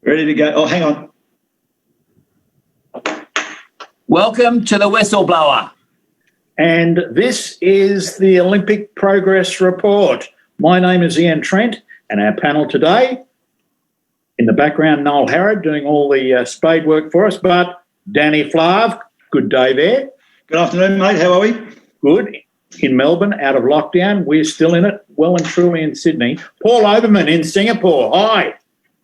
Ready to go. Oh, hang on. Welcome to the Whistleblower. And this is the Olympic Progress Report. My name is Ian Trent, and our panel today, in the background, Noel Harrod doing all the spade work for us, but Danny Flav, good day there. Good afternoon, mate. How are we? Good. In Melbourne, out of lockdown. We're still in it, well and truly in Sydney. Paul Oberman in Singapore. Hi.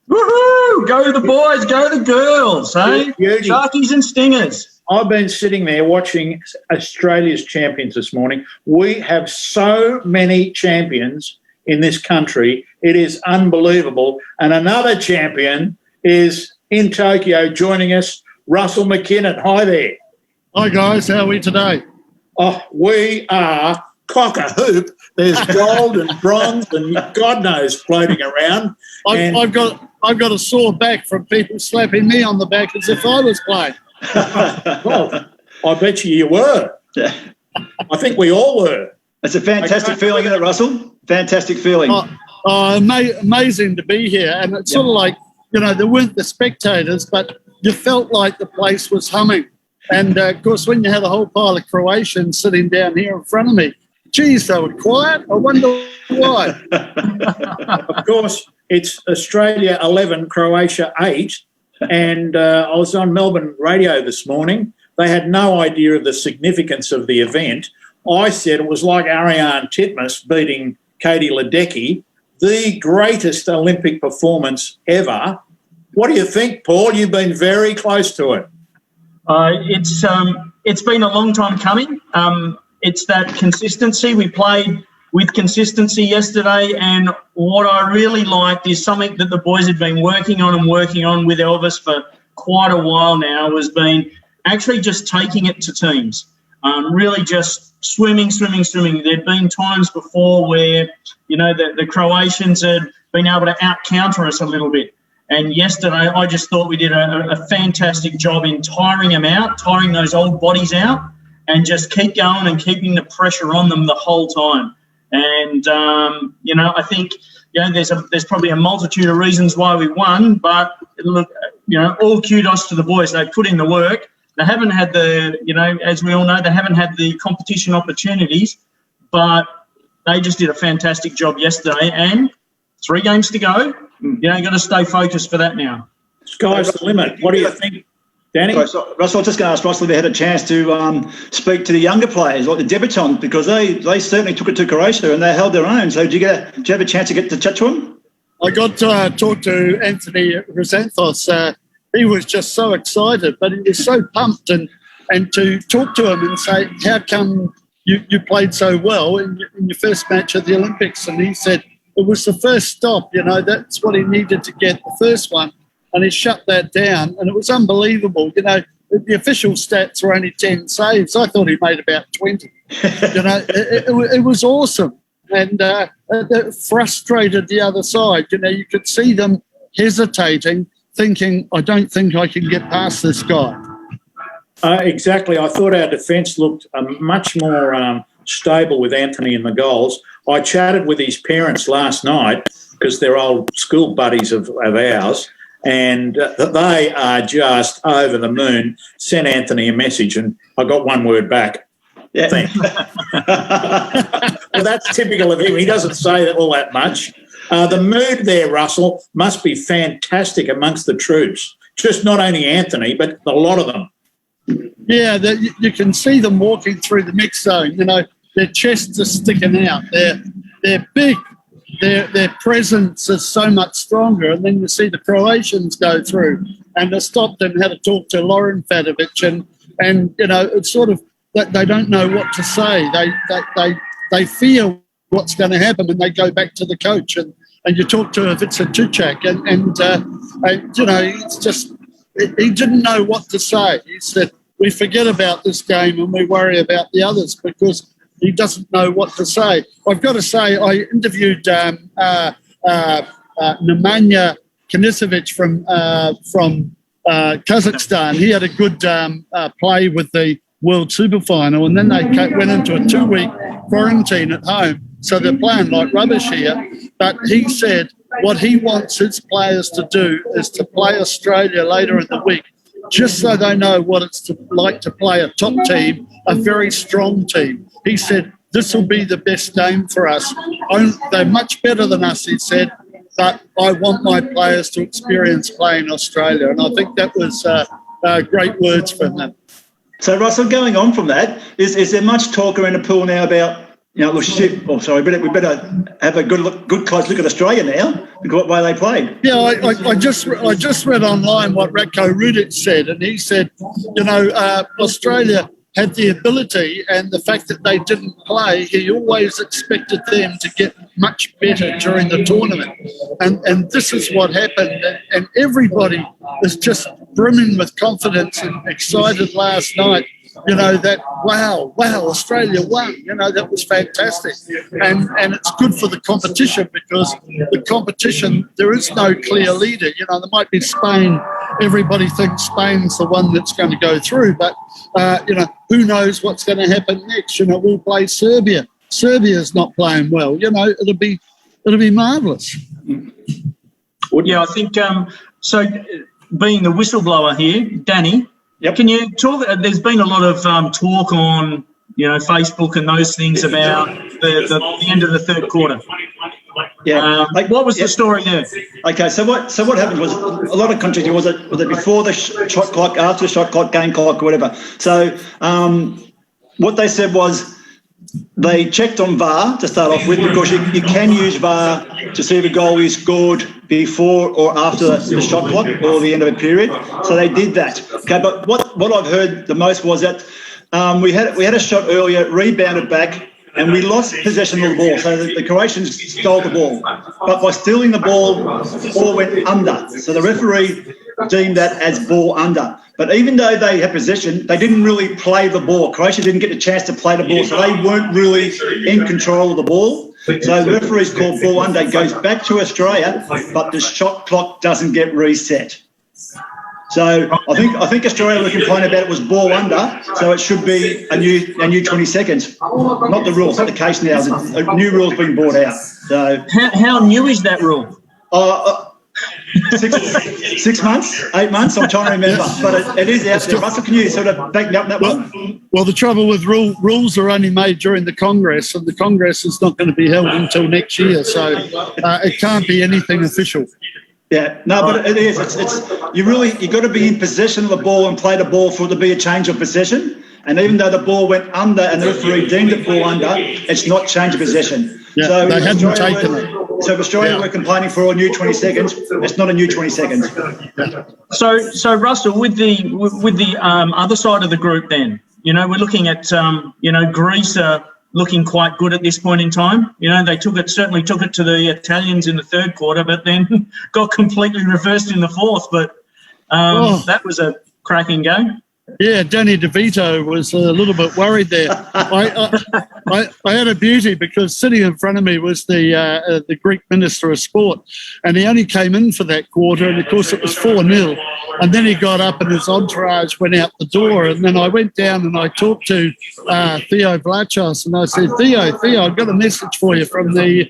Woohoo! Go the boys, go the girls, hey? Sharkies and Stingers. I've been sitting there watching Australia's champions this morning. We have so many champions in this country. It is unbelievable. And another champion is in Tokyo joining us, Russel McKinnon. Hi there. Hi, guys. How are we today? Oh, we are cock-a-hoop. There's gold and bronze and God knows floating around. I've got a sore back from people slapping me on the back as if I was playing. Well, I bet you were. I think we all were. It's a fantastic feeling, isn't it, Russell? Fantastic feeling. Amazing to be here. And it's sort of like, there weren't the spectators, but you felt like the place was humming. And, of course, when you had a whole pile of Croatians sitting down here in front of me, geez, they were quiet. I wonder why. Of course, it's Australia 11, Croatia 8. And I was on Melbourne radio this morning. They had no idea of the significance of the event. I said it was like Ariane Titmus beating Katie Ledecky, the greatest Olympic performance ever. What do you think, Paul? You've been very close to it. It's been a long time coming. It's that consistency. We played with consistency yesterday, and what I really liked is something that the boys had been working on with Elvis for quite a while now, was been actually just taking it to teams, really just swimming. There'd been times before where, the Croatians had been able to out-counter us a little bit. And yesterday, I just thought we did a fantastic job in tiring them out, tiring those old bodies out, and just keep going and keeping the pressure on them the whole time. And, I think, there's probably a multitude of reasons why we won, but look, all kudos to the boys. They put in the work. They haven't had as we all know, they haven't had the competition opportunities, but they just did a fantastic job yesterday, and 3 games to go. Got to stay focused for that now. Sky's the limit. What do you think, Danny? Russell, I was just going to ask Russell if they had a chance to speak to the younger players, like the debutants, because they certainly took it to Croatia and they held their own. So did you have a chance to get to chat to them? I got to talk to Anthony Rosanthos. He was just so excited, but he was so pumped, and to talk to him and say, how come you played so well in your first match at the Olympics? And he said, it was the first stop, that's what he needed to get, the first one. And he shut that down, and it was unbelievable. The official stats were only 10 saves. I thought he made about 20. It was awesome. And it frustrated the other side. You could see them hesitating, thinking, I don't think I can get past this guy. Exactly. I thought our defence looked much more stable with Anthony in the goals. I chatted with his parents last night because they're old school buddies of ours, and they are just over the moon. Sent Anthony a message, and I got one word back. Yeah. Thanks. Well, that's typical of him. He doesn't say all that much. The mood there, Russell, must be fantastic amongst the troops. Just not only Anthony, but a lot of them. Yeah, you can see them walking through the mix zone. Their chests are sticking out. They're big. Their presence is so much stronger. And then you see the Croatians go through, and they stopped and had to talk to Lauren Fadovic, and it's sort of that they don't know what to say. They fear what's going to happen, and they go back to the coach and you talk to Ivica Tuchak, and it's just he didn't know what to say. He said, we forget about this game and we worry about the others, because he doesn't know what to say. I've got to say, I interviewed Nemanja Kinisevic from Kazakhstan. He had a good play with the World Super Final, and then they went into a 2-week quarantine at home. So they're playing like rubbish here. But he said what he wants his players to do is to play Australia later in the week, just so they know what it's like to play a top team, a very strong team. He said, this will be the best game for us. They're much better than us, he said, but I want my players to experience playing Australia. And I think that was great words from him. So, Russell, going on from that, is there much talk around the pool now about, we better have a good close look at Australia now, because what way they played? Yeah, I just read online what Ratko Rudic said, and he said, Australia had the ability, and the fact that they didn't play, he always expected them to get much better during the tournament. And this is what happened. And everybody is just brimming with confidence and excited last night, that, wow, Australia won. That was fantastic. And it's good for the competition, because the competition, there is no clear leader. There might be Spain. Everybody thinks Spain's the one that's going to go through, but who knows what's going to happen next? We'll play Serbia. Serbia's not playing well. It'll be marvellous. Well, yeah, I think so. Being the whistleblower here, Danny, yep. Can you talk? There's been a lot of talk on Facebook and those things about the end of the third quarter. Yeah. What was the story there? Okay, so what happened was a lot of countries, was it before the shot clock, after the shot clock, game clock, or whatever. So what they said was they checked on VAR to start off with, because you can use VAR to see if a goal is scored before or after the shot clock or the end of a period. So they did that. Okay, but what I've heard the most was that we had a shot earlier, rebounded back, and we lost possession of the ball. So the Croatians stole the ball. But by stealing the ball went under. So the referee deemed that as ball under. But even though they had possession, they didn't really play the ball. Croatia didn't get the chance to play the ball, so they weren't really in control of the ball. So the referee's called ball under. It goes back to Australia, but the shot clock doesn't get reset. So I think Australia were complaining about it was ball under, so it should be a new 20 seconds. Not the rule, it's not the case now. A new rule's been brought out. So how new is that rule? 6 months, 8 months. I'm trying to remember, but it is out there. Russell, can you sort of back me up on that one? Well, the trouble with rules are only made during the Congress, and the Congress is not going to be held until next year, so it can't be anything official. Yeah, no, but it is. It's you got to be in possession of the ball and play the ball for it to be a change of possession. And even though the ball went under and the referee deemed it ball under, it's not change of possession. Yeah, so they hadn't taken it. So if Australia were complaining for a new 20 seconds, it's not a new 20 seconds. So Russell, with the other side of the group, then we're looking at Greece looking quite good at this point in time. They certainly took it to the Italians in the third quarter, but then got completely reversed in the fourth. But that was a cracking game. Yeah, Danny DeVito was a little bit worried there. I had a beauty, because sitting in front of me was the Greek Minister of Sport, and he only came in for that quarter, and of course it was 4-0. And then he got up and his entourage went out the door, and then I went down and I talked to Theo Vlachos, and I said, Theo, I've got a message for you from the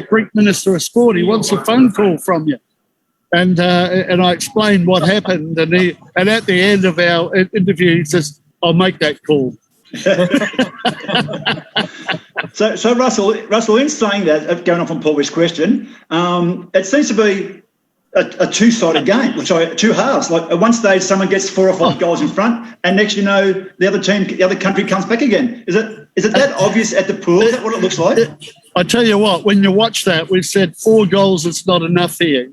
Greek Minister of Sport. He wants a phone call from you. And I explained what happened, and at the end of our interview, he says, "I'll make that call." So Russell, in saying that, going off on Paul's question, it seems to be a two-sided game, two halves. Like at one stage, someone gets 4 or 5 goals in front, and next the other country comes back again. Is it that obvious at the pool? Is that what it looks like? I tell you what, when you watch that, we've said 4 goals is not enough here,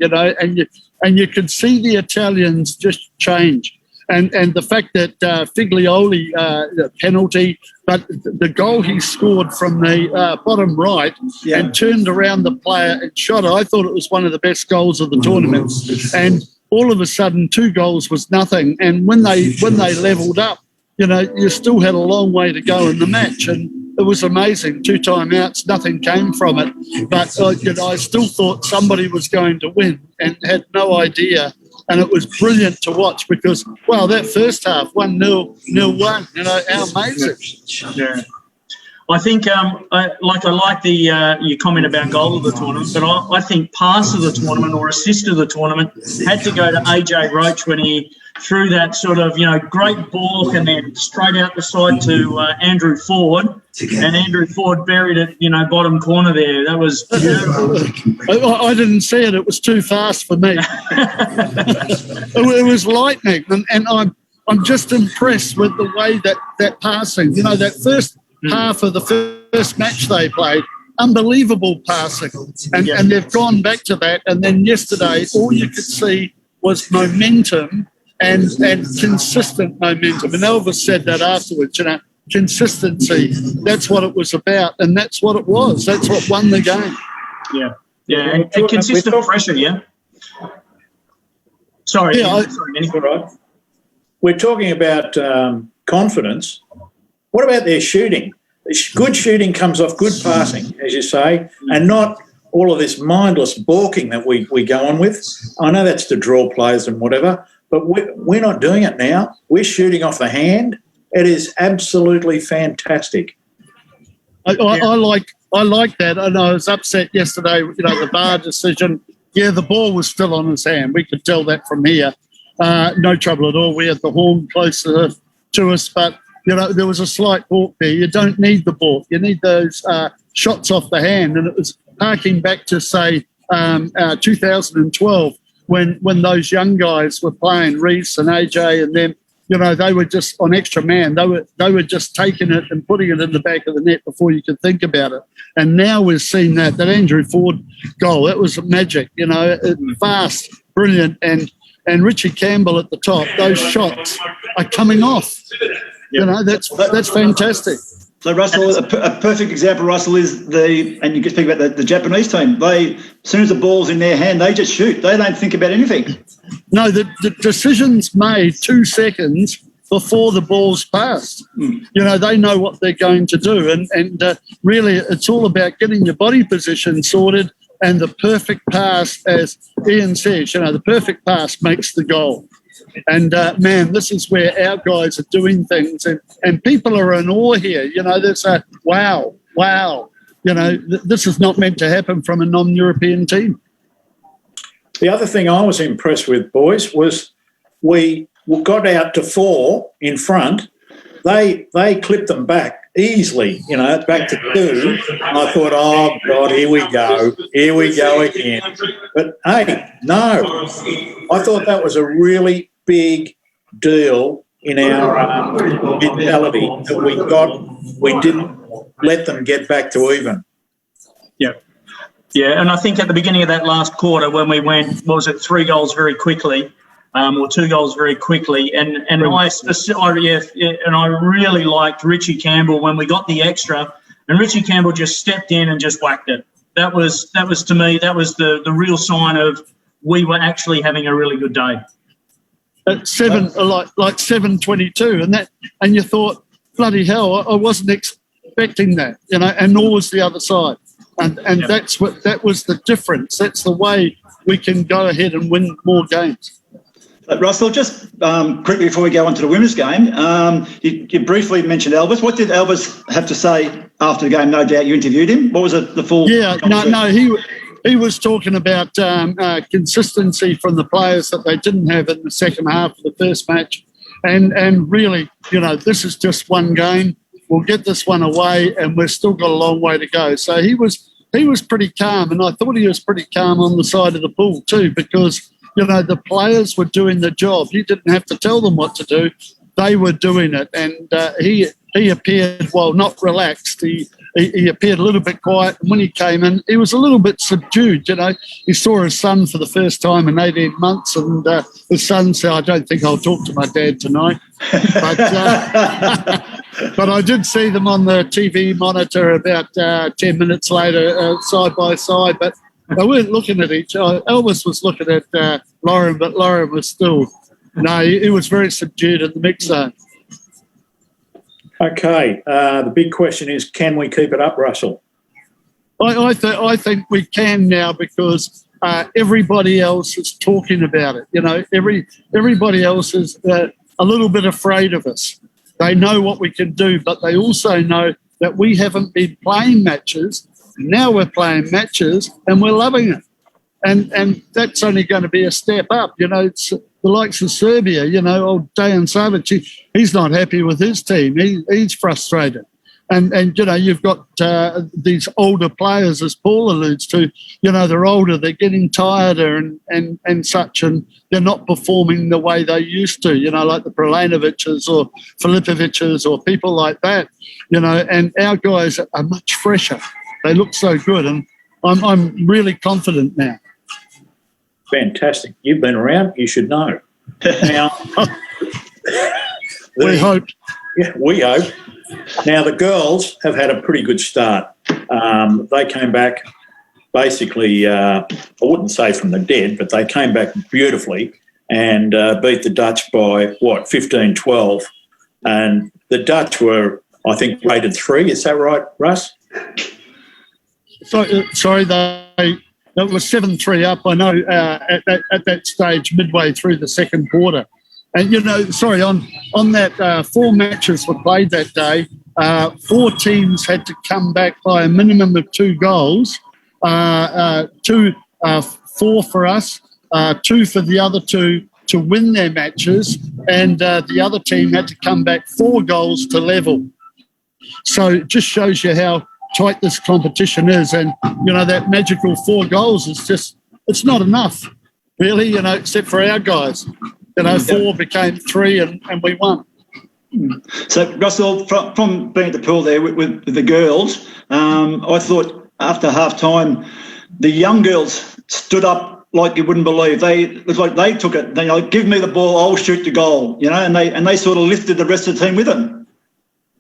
and you can see the Italians just change. And the fact that Figlioli, the penalty, but the goal he scored from the bottom right and turned around the player and shot it, I thought it was one of the best goals of the tournament. And all of a sudden, 2 goals was nothing. And when they levelled up, you still had a long way to go in the match. And it was amazing. 2 timeouts, nothing came from it. But I still thought somebody was going to win and had no idea. And it was brilliant to watch because, that first half, 1-0, 0-1, how amazing. Yeah. I think, I like the your comment about goal of the tournament, but I think pass of the tournament or assist of the tournament had to go to AJ Roach when he threw that sort of, great ball and then straight out the side to Andrew Ford, and Andrew Ford buried it, bottom corner there. That was beautiful. I didn't see it. It was too fast for me. It was lightning, and I'm just impressed with the way that passing, that first half of the first match they played, unbelievable passing. And they've gone back to that. And then yesterday, all you could see was momentum and consistent momentum. And Elvis said that afterwards, consistency. That's what it was about. And that's what it was. That's what won the game. Yeah. Yeah. And consistent pressure, yeah. Sorry. Yeah, anything right? We're talking about confidence. What about their shooting? Good shooting comes off good passing, as you say, and not all of this mindless balking that we go on with. I know that's to draw players and whatever, but we're not doing it now. We're shooting off the hand. It is absolutely fantastic. I like that. And I was upset yesterday, the VAR decision. Yeah, the ball was still on his hand. We could tell that from here. No trouble at all. We had the horn closer to us, but there was a slight balk there. You don't need the balk. You need those shots off the hand. And it was harking back to, say, 2012 when those young guys were playing, Reese and AJ and them, they were just on extra man. They were just taking it and putting it in the back of the net before you could think about it. And now we've seen that Andrew Ford goal, that was magic, fast, brilliant. And Richie Campbell at the top, those shots are coming off. That's fantastic. So, Russell, a perfect example, Russell, is and you can speak about the Japanese team. As soon as the ball's in their hand, they just shoot. They don't think about anything. No, the decision's made 2 seconds before the ball's passed. They know what they're going to do. And really, it's all about getting your body position sorted and the perfect pass, as Ian says, the perfect pass makes the goal. And, man, this is where our guys are doing things. And people are in awe here. There's a wow. This is not meant to happen from a non-European team. The other thing I was impressed with, boys, was we got out to 4 in front. They clipped them back easily, back to 2. I thought, oh, God, here we go again. But, hey, no. I thought that was a really big deal in our mentality that we didn't let them get back to even. Yeah, and I think at the beginning of that last quarter when we went, 3 goals very quickly, or 2 goals very quickly, and I really liked Richie Campbell when we got the extra, and Richie Campbell just stepped in and just whacked it. That was to me, that was the real sign of we were actually having a really good day. At 7:22, and you thought, bloody hell, I wasn't expecting that, and nor was the other side, and that was the difference. That's the way we can go ahead and win more games. Russell, just quickly before we go on to the women's game, you briefly mentioned Elvis. What did Elvis have to say after the game? No doubt you interviewed him. What was the full? Yeah, no, he was talking about consistency from the players that they didn't have in the second half of the first match. And really, this is just one game. We'll get this one away and we've still got a long way to go. So he was pretty calm, and I thought he was pretty calm on the side of the pool too, because, the players were doing the job. You didn't have to tell them what to do. They were doing it. And he appeared, not relaxed. He appeared a little bit quiet, and when he came in, he was a little bit subdued. He saw his son for the first time in 18 months, and his son said, "I don't think I'll talk to my dad tonight." But I did see them on the TV monitor about 10 minutes later, side by side, but they weren't looking at each other. Elvis was looking at Lauren, but Lauren was still, he was very subdued in the mix zone. Okay, the big question is, can we keep it up, Russell? I think we can now, because everybody else is talking about it. Everybody else is a little bit afraid of us. They know what we can do, but they also know that we haven't been playing matches. Now we're playing matches and we're loving it. And that's only going to be a step up. You know, it's the likes of Serbia, you know, old Dejan Savic, he's not happy with his team. He's frustrated. And you know, you've got these older players, as Paul alludes to, you know, they're older, they're getting tireder and such, and they're not performing the way they used to, you know, like the Prelanovics or Filipovics or people like that, you know, and our guys are much fresher. They look so good, and I'm really confident now. Fantastic. You've been around, you should know. Now, we hope. Yeah, we hope. Now, the girls have had a pretty good start. They came back basically, I wouldn't say from the dead, but they came back beautifully and beat the Dutch by, 15-12. And the Dutch were, I think, rated 3. Is that right, Russ? Sorry, that was 7-3 up, I know, at that stage, midway through the second quarter. And, you know, sorry, on that 4 matches were played that day, 4 teams had to come back by a minimum of 2 goals, 4 for us, 2 for the other 2 to win their matches, and the other team had to come back 4 goals to level. So it just shows you how tight this competition is. And, you know, that magical 4 goals is just, it's not enough, really, you know, except for our guys. You know, 4 became 3 and we won. So, Russell, from being at the pool there with the girls, I thought after half-time the young girls stood up like you wouldn't believe. It was like they took it. They like, give me the ball, I'll shoot the goal, you know, and they sort of lifted the rest of the team with them.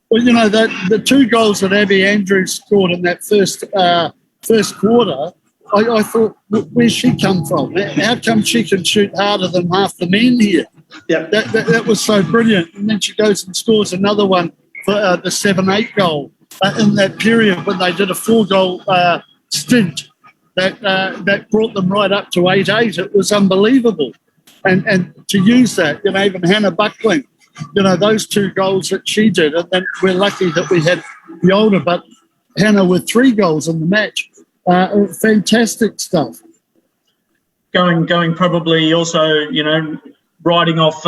Well, you know, the 2 goals that Abby Andrews scored in that first quarter, I thought, where's she come from? How come she can shoot harder than half the men here? Yeah, that was so brilliant. And then she goes and scores another one for the 7-8 goal in that period when they did a 4-goal stint that brought them right up to 8-8. It was unbelievable. And to use that, you know, even Hannah Buckling, you know, those 2 goals that she did, and then we're lucky that we had the older, but Hannah with 3 goals in the match. Fantastic stuff. Going probably also, you know, riding off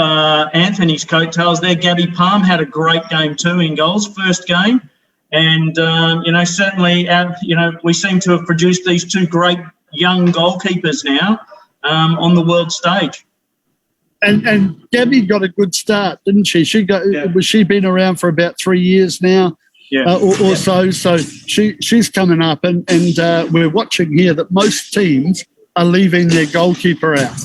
Anthony's coattails there, Gabby Palm had a great game too in goals, first game. And, you know, certainly, you know, we seem to have produced these 2 great young goalkeepers now on the world stage. And Gabby got a good start, didn't she? Was she been around for about 3 years now? Yeah. Or so. So she's coming up, and we're watching here that most teams are leaving their goalkeeper out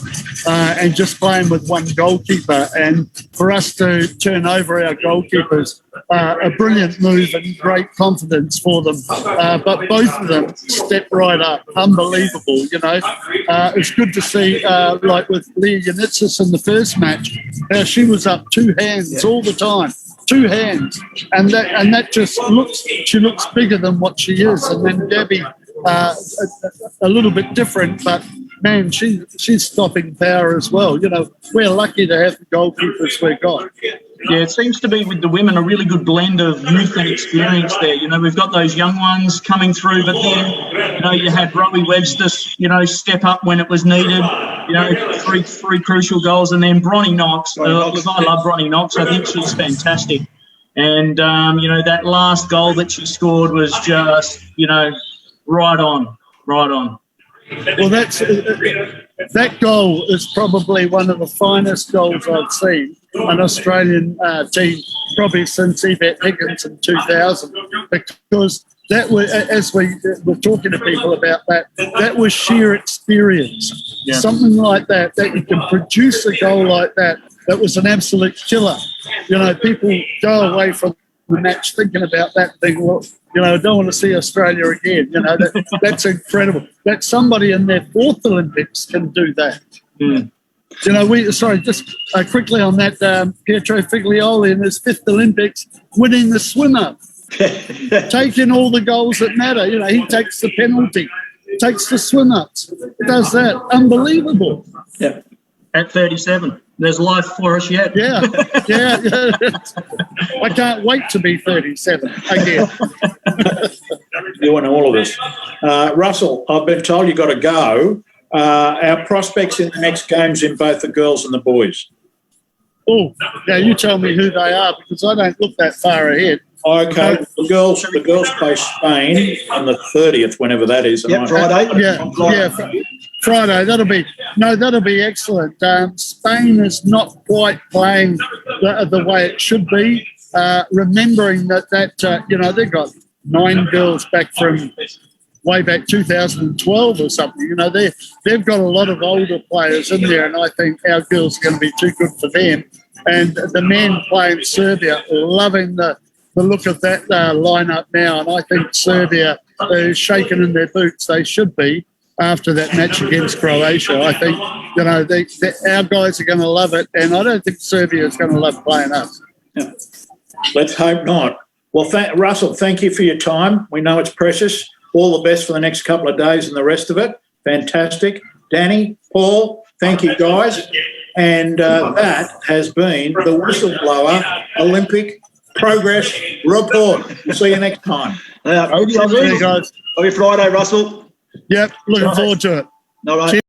and just playing with 1 goalkeeper. And for us to turn over our goalkeepers, a brilliant move and great confidence for them. But both of them step right up. Unbelievable, you know. It's good to see, like with Leah Yanitsis in the first match, how she was up 2 hands all the time. 2 hands, and that just she looks bigger than what she is. And then Gabby, a little bit different, but man, she's stopping power as well. You know, we're lucky to have the goalkeepers we've got. Yeah, it seems to be with the women a really good blend of youth and experience there. You know, we've got those young ones coming through, but then, you know, you had Robbie Webster, you know, step up when it was needed. You know, three crucial goals, and then Bronnie Knox. I love Bronnie Knox. I think she's fantastic. And, you know, that last goal that she scored was just, you know, right on. Well, that goal is probably one of the finest goals I've seen an Australian team probably since Yvette Higgins in 2000, because that was, as we were talking to people about that was sheer experience. Yeah. Something like that you can produce a goal like that was an absolute killer. You know, people go away from the match thinking about that, thinking, well, you know, I don't want to see Australia again. You know, that's incredible. That somebody in their 4th Olympics can do that. Mm. You know, just quickly on that, Pietro Figlioli in his 5th Olympics, winning the swimmer, taking all the goals that matter. You know, he takes the penalty, takes the swim-ups, does that. Unbelievable. Yeah. At 37. There's life for us yet. Yeah. I can't wait to be 37 again. You and all of us. Russell, I've been told you've got to go. Our prospects in the next games in both the girls and the boys. Oh, now you tell me who they are because I don't look that far ahead. Okay, the girls play Spain on the 30th, whenever that is. Yep, Friday. Friday. That'll be excellent. Spain is not quite playing the way it should be. Remembering that they've got 9 girls back from way back 2012 or something. You know, they've got a lot of older players in there, and I think our girls are going to be too good for them. And the men playing Serbia, loving the look of that lineup now, and I think Serbia is shaking in their boots. They should be after that match against Croatia. I think our guys are going to love it, and I don't think Serbia is going to love playing us. Yeah. Let's hope not. Well, Russell, thank you for your time. We know it's precious. All the best for the next couple of days and the rest of it. Fantastic. Danny, Paul, thank you, guys. And that has been the Whistleblower Olympic Progress Report. We'll see you next time. Happy Friday, Russell. Yep, looking forward to it. All right.